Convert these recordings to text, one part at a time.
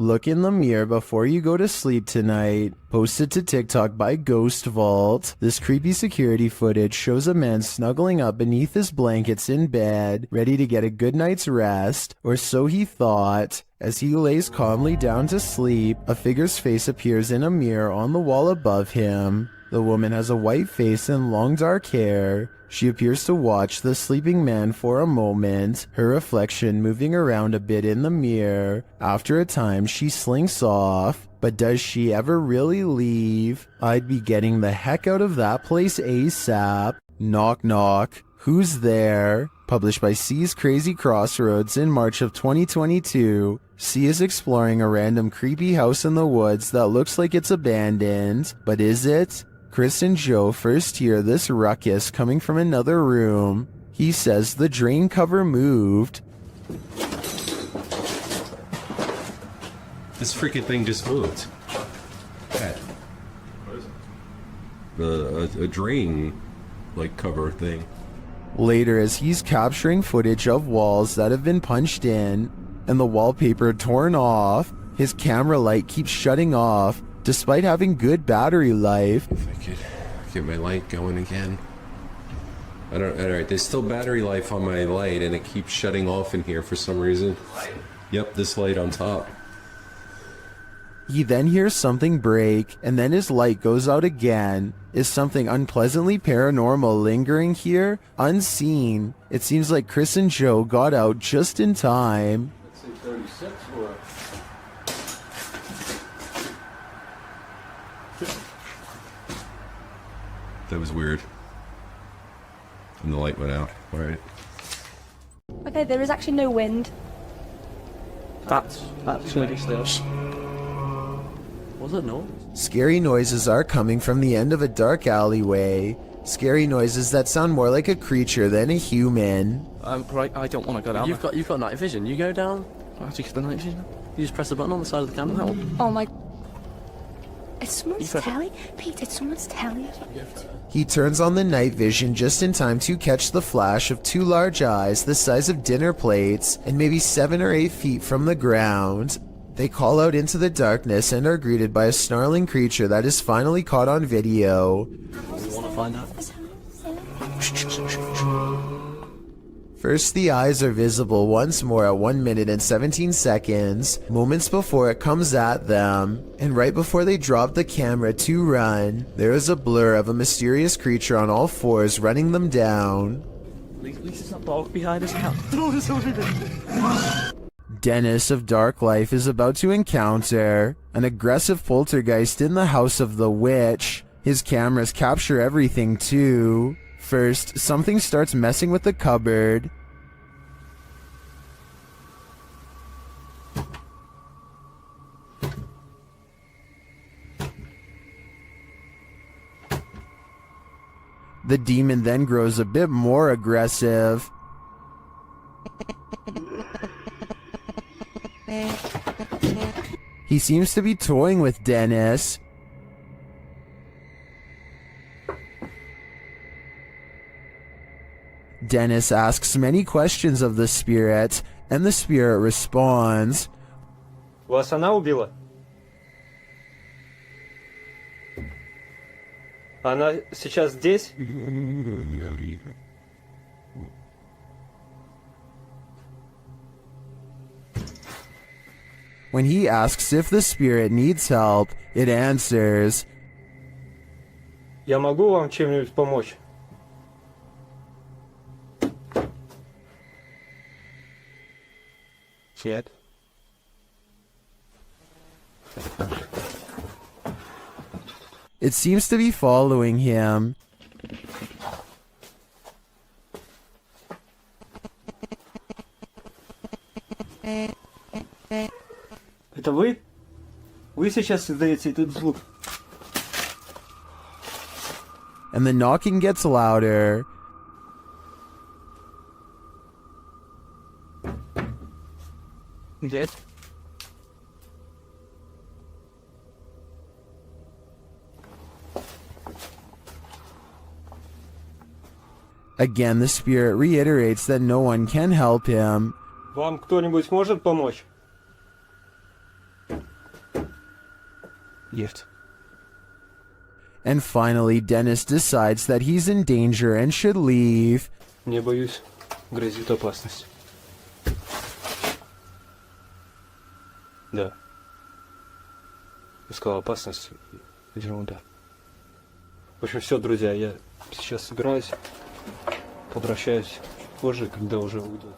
Look in the mirror before you go to sleep tonight. Posted to TikTok by Ghost Vault. This creepy security footage shows a man snuggling up beneath his blankets in bed, ready to get a good night's rest, or so he thought. As he lays calmly down to sleep, a figure's face appears in a mirror on the wall above him. The woman has a white face and long dark hair. She appears to watch the sleeping man for a moment, her reflection moving around a bit in the mirror. After a time, she slinks off. But does she ever really leave? I'd be getting the heck out of that place ASAP. Knock knock. Who's there? Published by C's Crazy Crossroads in March of 2022. C is exploring a random creepy house in the woods that looks like it's abandoned. But is it? Chris and Joe first hear this ruckus coming from another room. He says the drain cover moved. This freaking thing just moved. What is it? A drain, like, cover thing. Later, as he's capturing footage of walls that have been punched in and the wallpaper torn off, his camera light keeps shutting off despite having good battery life. If I could get my light going again. Alright, there's still battery life on my light and it keeps shutting off in here for some reason. Yep, this light on top. He then hears something break, and then his light goes out again. Is something unpleasantly paranormal lingering here? Unseen. It seems like Chris and Joe got out just in time. Let's say 36 or... That was weird. And the light went out. Alright. Okay, there is actually no wind. That's really still. Was it no? Scary noises are coming from the end of a dark alleyway. Scary noises that sound more like a creature than a human. Right, I don't want to go down. You've got night vision. You go down. How do you get the night vision? You just press the button on the side of the camera. Oh my... It's someone's telly? Pete, it's someone's telly. He turns on the night vision just in time to catch the flash of two large eyes the size of dinner plates and maybe 7 or 8 feet from the ground. They call out into the darkness and are greeted by a snarling creature that is finally caught on video. You want to find out? First, the eyes are visible once more at 1 minute and 17 seconds, moments before it comes at them. And right before they drop the camera to run, there is a blur of a mysterious creature on all fours running them down. At least it's not dark behind us now. Throw this over there. Dennis of Dark Life is about to encounter an aggressive poltergeist in the house of the witch. His cameras capture everything too. First, something starts messing with the cupboard. The demon then grows a bit more aggressive. He seems to be toying with Dennis. Dennis asks many questions of the spirit, and the spirit responds. Вас она убила? Она сейчас здесь? When he asks if the spirit needs help, it answers, Я могу вам чем-нибудь помочь? Shit. It seems to be following him. Это вы? Вы сейчас издаете этот звук? And the knocking gets louder. Dead? Again, the spirit reiterates that no one can help him. Вам кто-нибудь может помочь? Есть. And finally, Dennis decides that he's in danger and should leave. Не боюсь. Грозит опасность. Да. Я сказал опасность. Ерунда. В общем, все, друзья, я сейчас собираюсь, возвращаюсь позже, когда уже уйдут.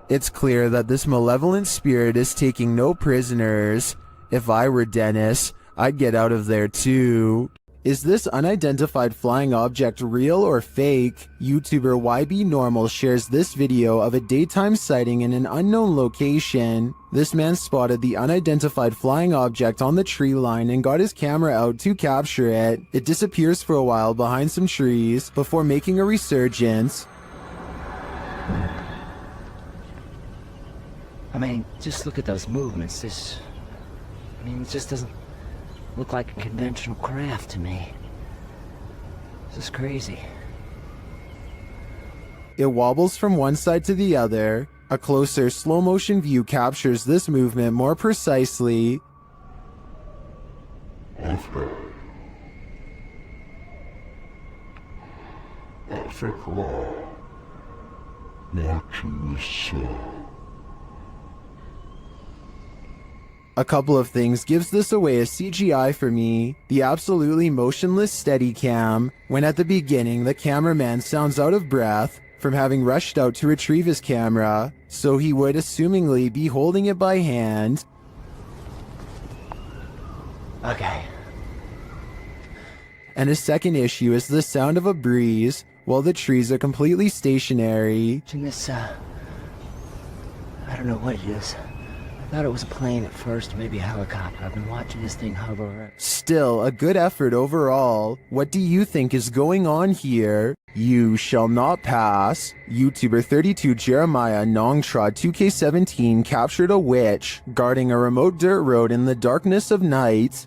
It's clear that this malevolent spirit is taking no prisoners. If I were Dennis, I'd get out of there too. Is this unidentified flying object real or fake? YouTuber YB Normal shares this video of a daytime sighting in an unknown location. This man spotted the unidentified flying object on the tree line and got his camera out to capture it. It disappears for a while behind some trees before making a resurgence. I mean, just look at those movements. It just doesn't look like a conventional craft to me. This is crazy. It wobbles from one side to the other. A closer slow motion view captures this movement more precisely. A couple of things gives this away as CGI for me. The absolutely motionless Steadicam, when at the beginning the cameraman sounds out of breath from having rushed out to retrieve his camera, so he would assumingly be holding it by hand. Okay. And a second issue is the sound of a breeze while the trees are completely stationary. Watching this, I don't know what it is. I thought it was a plane at first, maybe a helicopter. I've been watching this thing hover. Still, a good effort overall. What do you think is going on here? You shall not pass. YouTuber 32 Jeremiah Nongtrod 2K17 captured a witch guarding a remote dirt road in the darkness of night.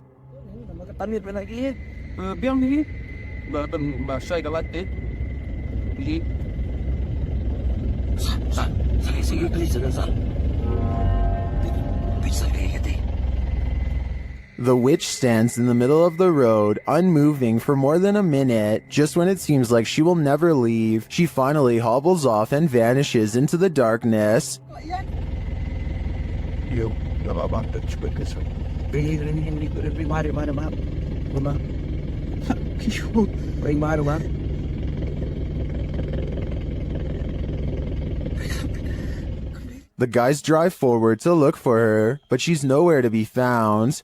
The witch stands in the middle of the road, unmoving for more than a minute. Just when it seems like she will never leave, she finally hobbles off and vanishes into the darkness. The guys drive forward to look for her, but she's nowhere to be found.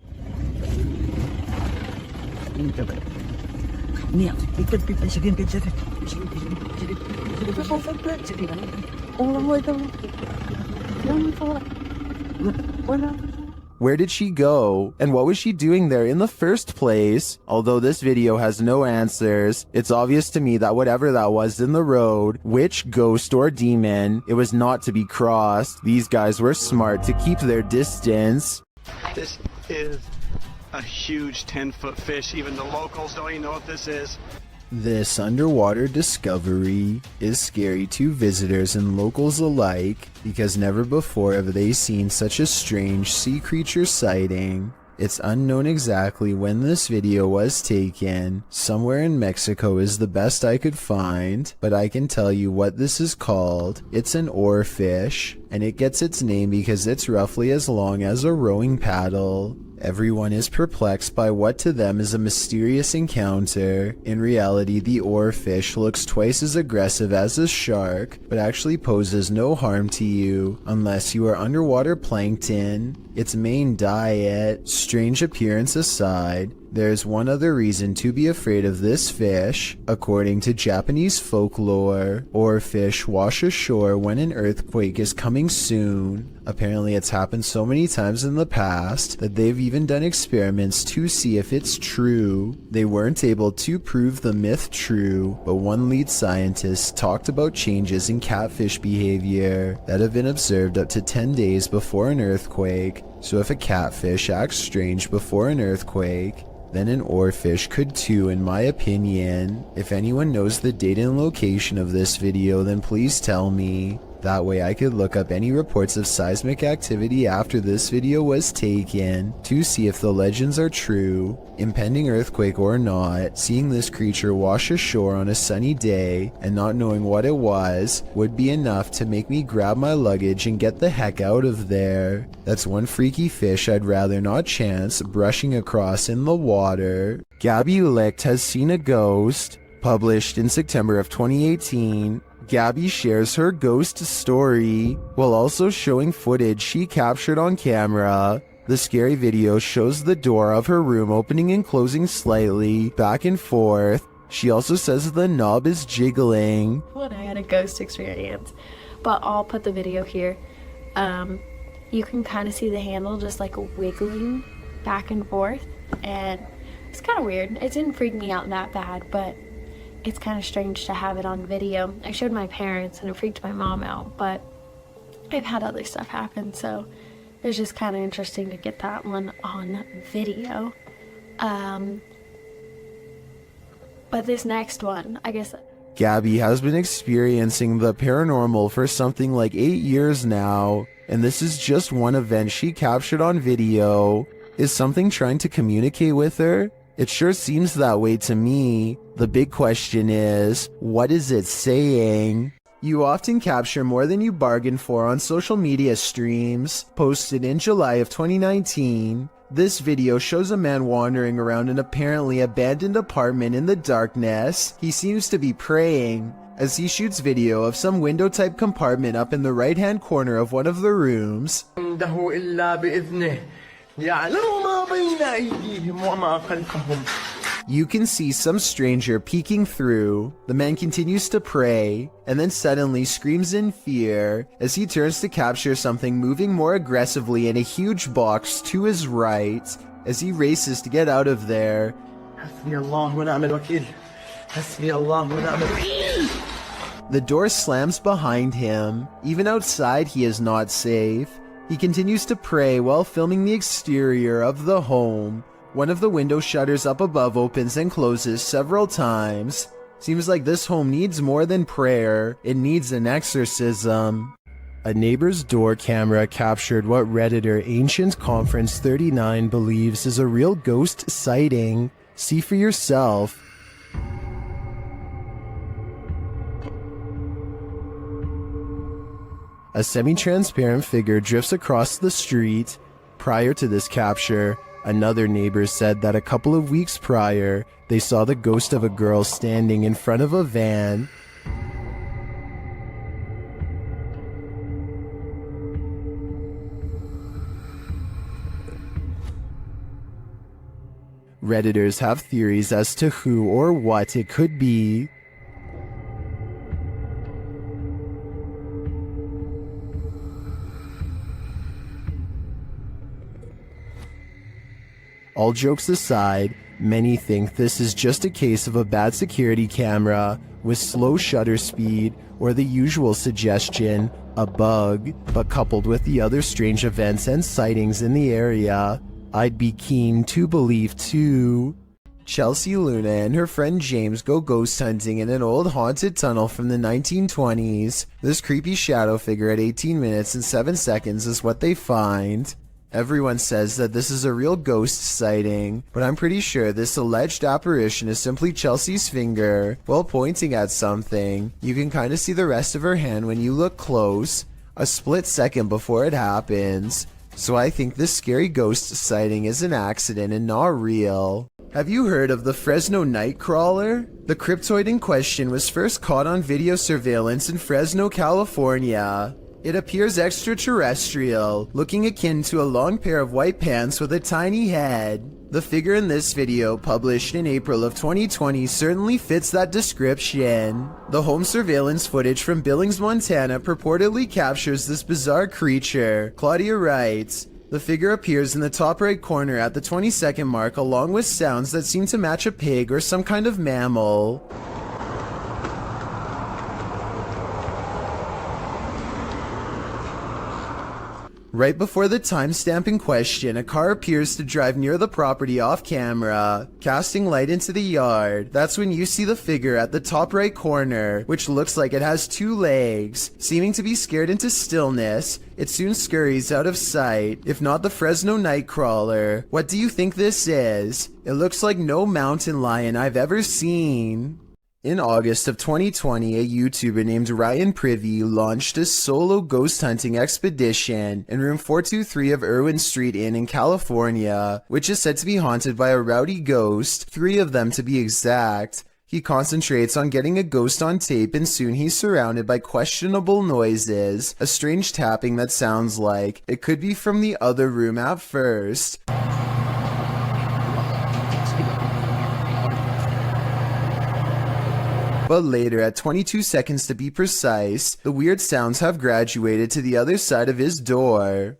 Where did she go? And what was she doing there in the first place? Although this video has no answers, it's obvious to me that whatever that was in the road, witch, ghost, or demon, it was not to be crossed. These guys were smart to keep their distance. This is a huge 10-foot fish. Even the locals don't even know what this is. This underwater discovery is scary to visitors and locals alike because never before have they seen such a strange sea creature sighting. It's unknown exactly when this video was taken. Somewhere in Mexico is the best I could find, but I can tell you what this is called. It's an oarfish, and it gets its name because it's roughly as long as a rowing paddle. Everyone is perplexed by what to them is a mysterious encounter. In reality, the oarfish looks twice as aggressive as a shark, but actually poses no harm to you unless you are underwater plankton. Its main diet, strange appearance aside, there's one other reason to be afraid of this fish. According to Japanese folklore, oarfish wash ashore when an earthquake is coming soon. Apparently it's happened so many times in the past that they've even done experiments to see if it's true. They weren't able to prove the myth true, but one lead scientist talked about changes in catfish behavior that have been observed up to 10 days before an earthquake. So if a catfish acts strange before an earthquake, then an oarfish could too, in my opinion. If anyone knows the date and location of this video, then please tell me. That way I could look up any reports of seismic activity after this video was taken to see if the legends are true. Impending earthquake or not, seeing this creature wash ashore on a sunny day and not knowing what it was would be enough to make me grab my luggage and get the heck out of there. That's one freaky fish I'd rather not chance brushing across in the water. Gabby Licht has seen a ghost. Published in September of 2018, Gabby shares her ghost story while also showing footage she captured on camera. The scary video shows the door of her room opening and closing slightly, back and forth. She also says the knob is jiggling. When I had a ghost experience, but I'll put the video here. You can kind of see the handle just like wiggling back and forth, and it's kind of weird. It didn't freak me out that bad, but it's kind of strange to have it on video. I showed my parents and it freaked my mom out, but I've had other stuff happen, so it's just kind of interesting to get that one on video. But this next one, I guess... Gabby has been experiencing the paranormal for something like 8 years now, and this is just one event she captured on video. Is something trying to communicate with her? It sure seems that way to me. The big question is, what is it saying? You often capture more than you bargain for on social media streams. Posted in July of 2019, this video shows a man wandering around an apparently abandoned apartment in the darkness. He seems to be praying, as he shoots video of some window-type compartment up in the right-hand corner of one of the rooms. You can see some stranger peeking through. The man continues to pray, and then suddenly screams in fear as he turns to capture something moving more aggressively in a huge box to his right as he races to get out of there. The door slams behind him. Even outside, he is not safe. He continues to pray while filming the exterior of the home. One of the window shutters up above opens and closes several times. Seems like this home needs more than prayer. It needs an exorcism. A neighbor's door camera captured what Redditor Ancient Conference 39 believes is a real ghost sighting. See for yourself. A semi-transparent figure drifts across the street. Prior to this capture, another neighbor said that a couple of weeks prior, they saw the ghost of a girl standing in front of a van. Redditors have theories as to who or what it could be. All jokes aside, many think this is just a case of a bad security camera with slow shutter speed or the usual suggestion, a bug, but coupled with the other strange events and sightings in the area, I'd be keen to believe too. Chelsea Luna and her friend James go ghost hunting in an old haunted tunnel from the 1920s. This creepy shadow figure at 18 minutes and 7 seconds is what they find. Everyone says that this is a real ghost sighting, but I'm pretty sure this alleged apparition is simply Chelsea's finger while pointing at something. You can kind of see the rest of her hand when you look close, a split second before it happens. So I think this scary ghost sighting is an accident and not real. Have you heard of the Fresno Nightcrawler? The cryptoid in question was first caught on video surveillance in Fresno, California. It appears extraterrestrial, looking akin to a long pair of white pants with a tiny head. The figure in this video, published in April of 2020, certainly fits that description. The home surveillance footage from Billings, Montana purportedly captures this bizarre creature. Claudia writes, "The figure appears in the top right corner at the 20-second mark along with sounds that seem to match a pig or some kind of mammal." Right before the timestamp in question, a car appears to drive near the property off camera, casting light into the yard. That's when you see the figure at the top right corner, which looks like it has 2 legs. Seeming to be scared into stillness, it soon scurries out of sight, if not the Fresno Nightcrawler. What do you think this is? It looks like no mountain lion I've ever seen. In August of 2020, a YouTuber named Ryan Privy launched a solo ghost hunting expedition in room 423 of Irwin Street Inn in California, which is said to be haunted by a rowdy ghost, 3 of them to be exact. He concentrates on getting a ghost on tape, and soon he's surrounded by questionable noises, a strange tapping that sounds like it could be from the other room at first. But later, at 22 seconds to be precise, the weird sounds have graduated to the other side of his door.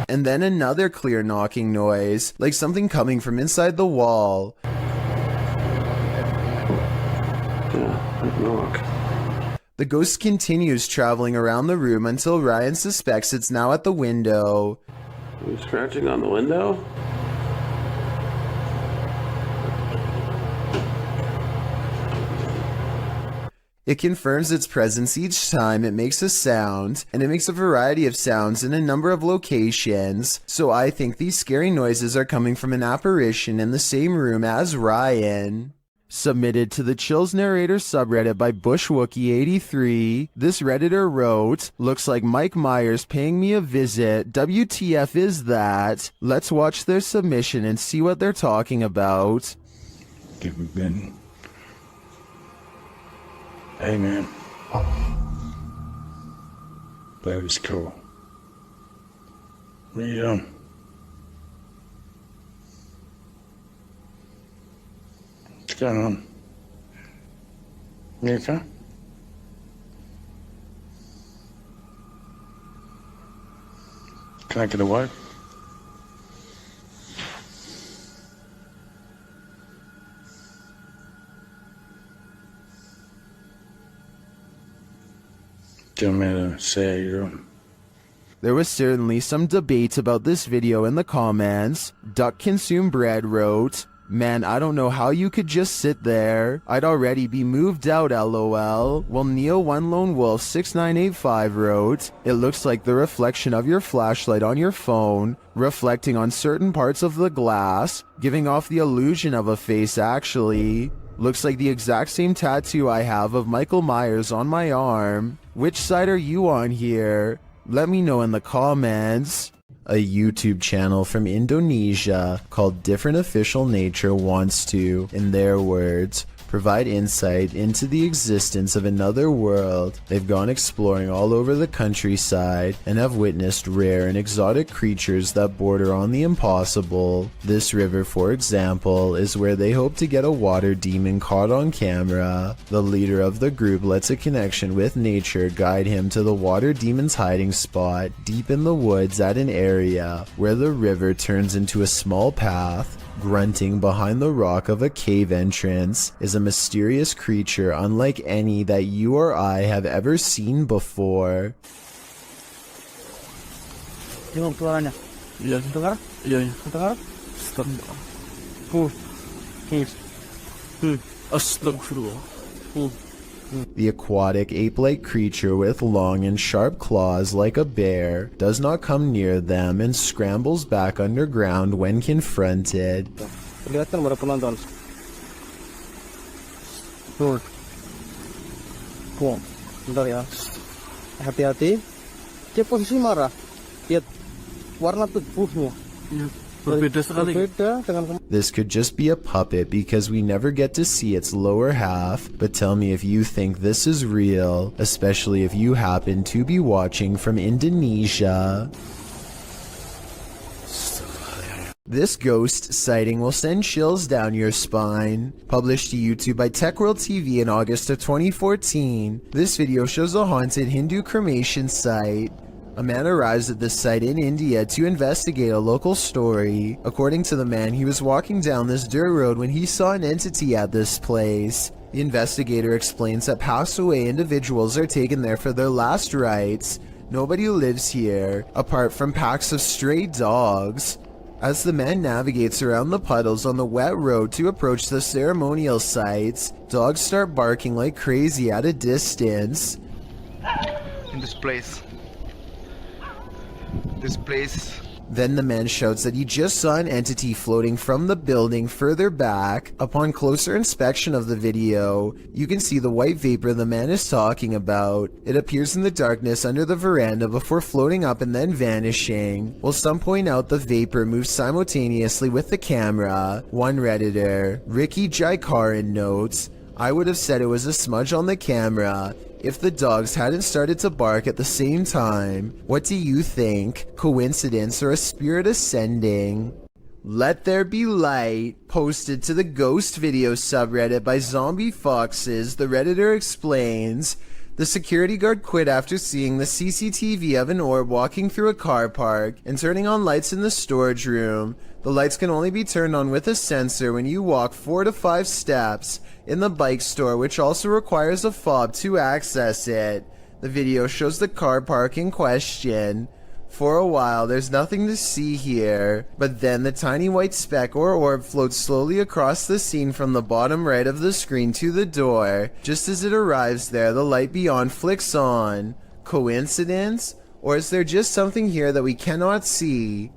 And then another clear knocking noise, like something coming from inside the wall. The ghost continues traveling around the room until Ryan suspects it's now at the window. Are you scratching on the window? It confirms its presence each time it makes a sound, and it makes a variety of sounds in a number of locations, so I think these scary noises are coming from an apparition in the same room as Ryan. Submitted to the Chills Narrator subreddit by BushWookie83, this redditor wrote, "Looks like Mike Myers paying me a visit. WTF is that? Let's watch their submission and see what they're talking about." Have we been? Hey man, that was cool. What are you doing? What's going on? You okay? Can I get away? Do you want me to say how you're doing? There was certainly some debate about this video in the comments. Duck Consume Bread wrote, "Man, I don't know how you could just sit there. I'd already be moved out, lol." While Neo One Lone Wolf 6985 wrote, "It looks like the reflection of your flashlight on your phone, reflecting on certain parts of the glass, giving off the illusion of a face actually. Looks like the exact same tattoo I have of Michael Myers on my arm. Which side are you on here? Let me know in the comments." A YouTube channel from Indonesia called Different Official Nature wants to, in their words, provide insight into the existence of another world. They've gone exploring all over the countryside and have witnessed rare and exotic creatures that border on the impossible. This river, for example, is where they hope to get a water demon caught on camera. The leader of the group lets a connection with nature guide him to the water demon's hiding spot deep in the woods at an area where the river turns into a small path. Grunting behind the rock of a cave entrance is a mysterious creature unlike any that you or I have ever seen before. Gimana suaranya? Iya, dengar? Iya, iya. Dengar? Astagfirullah. The aquatic ape-like creature with long and sharp claws like a bear does not come near them and scrambles back underground when confronted. Kelihatan para penonton. Tuh. Bentar ya. Hati-hati. Dia posisi marah. Lihat warna tubuhnya. Berbeda sekali. Berbeda dengan This could just be a puppet because we never get to see its lower half, but tell me if you think this is real, especially if you happen to be watching from Indonesia. This ghost sighting will send chills down your spine. Published to YouTube by TechWorld TV in August of 2014, this video shows a haunted Hindu cremation site. A man arrives at this site in India to investigate a local story. According to the man, he was walking down this dirt road when he saw an entity at this place. The investigator explains that passed away individuals are taken there for their last rites. Nobody lives here, apart from packs of stray dogs. As the man navigates around the puddles on the wet road to approach the ceremonial sites, dogs start barking like crazy at a distance. In this place. Then the man shouts that he just saw an entity floating from the building further back. Upon closer inspection of the video, you can see the white vapor the man is talking about. It appears in the darkness under the veranda before floating up and then vanishing. While some point out the vapor moves simultaneously with the camera. One Redditor, Ricky Jaikaran, notes, "I would have said it was a smudge on the camera if the dogs hadn't started to bark at the same time. What do you think? Coincidence or a spirit ascending?" Let There Be Light, posted to the Ghost Video subreddit by Zombie Foxes, the Redditor explains, the security guard quit after seeing the CCTV of an orb walking through a car park and turning on lights in the storage room. The lights can only be turned on with a sensor when you walk 4 to 5 steps in the bike store, which also requires a fob to access it. The video shows the car park in question. For a while, there's nothing to see here, but then the tiny white speck or orb floats slowly across the scene from the bottom right of the screen to the door. Just as it arrives there, the light beyond flicks on. Coincidence? Or is there just something here that we cannot see?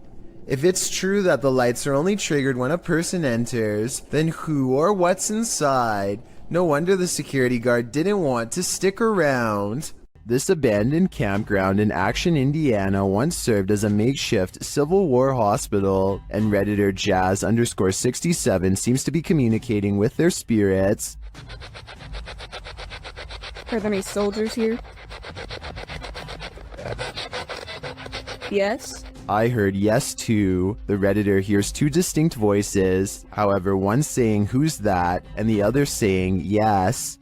If it's true that the lights are only triggered when a person enters, then who or what's inside? No wonder the security guard didn't want to stick around. This abandoned campground in Action, Indiana once served as a makeshift Civil War hospital, and Redditor Jazz_67 seems to be communicating with their spirits. Are there any soldiers here? Yes? I heard yes too. The Redditor hears two distinct voices, however one saying "who's that" and the other saying yes.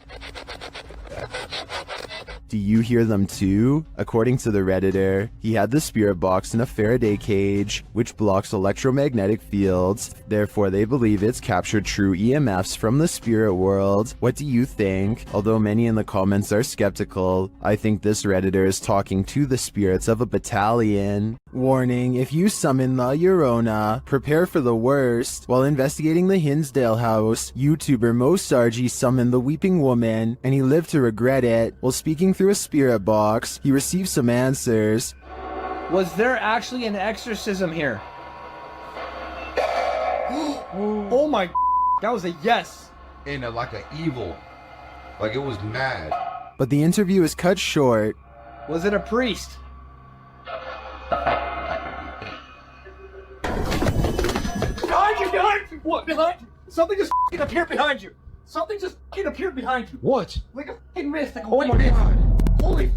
Do you hear them too? According to the Redditor, he had the spirit box in a Faraday cage, which blocks electromagnetic fields. Therefore, they believe it's captured true EMFs from the spirit world. What do you think? Although many in the comments are skeptical, I think this Redditor is talking to the spirits of a battalion. Warning, if you summon La Llorona, prepare for the worst. While investigating the Hinsdale house, YouTuber Mo Sargi summoned the Weeping Woman, and he lived to regret it. While speaking through a spirit box, he received some answers. Was there actually an exorcism here? Oh my, that was a yes. In a, like an evil, like it was mad. But the interview is cut short. Was it a priest? Behind you, behind you! What, behind you? Something just appeared behind you. Something just appeared behind you. What? Like a mist, like a white mist. Holy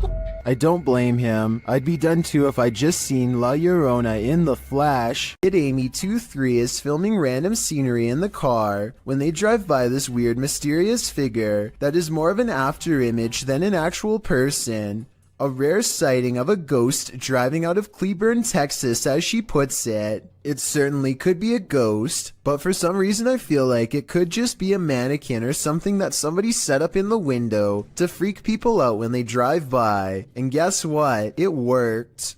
I don't blame him. I'd be done too if I'd just seen La Llorona in the flash. Kid Amy23 is filming random scenery in the car when they drive by this weird mysterious figure that is more of an after image than an actual person. A rare sighting of a ghost driving out of Cleburne, Texas, as she puts it. It certainly could be a ghost, but for some reason I feel like it could just be a mannequin or something that somebody set up in the window to freak people out when they drive by. And guess what? It worked.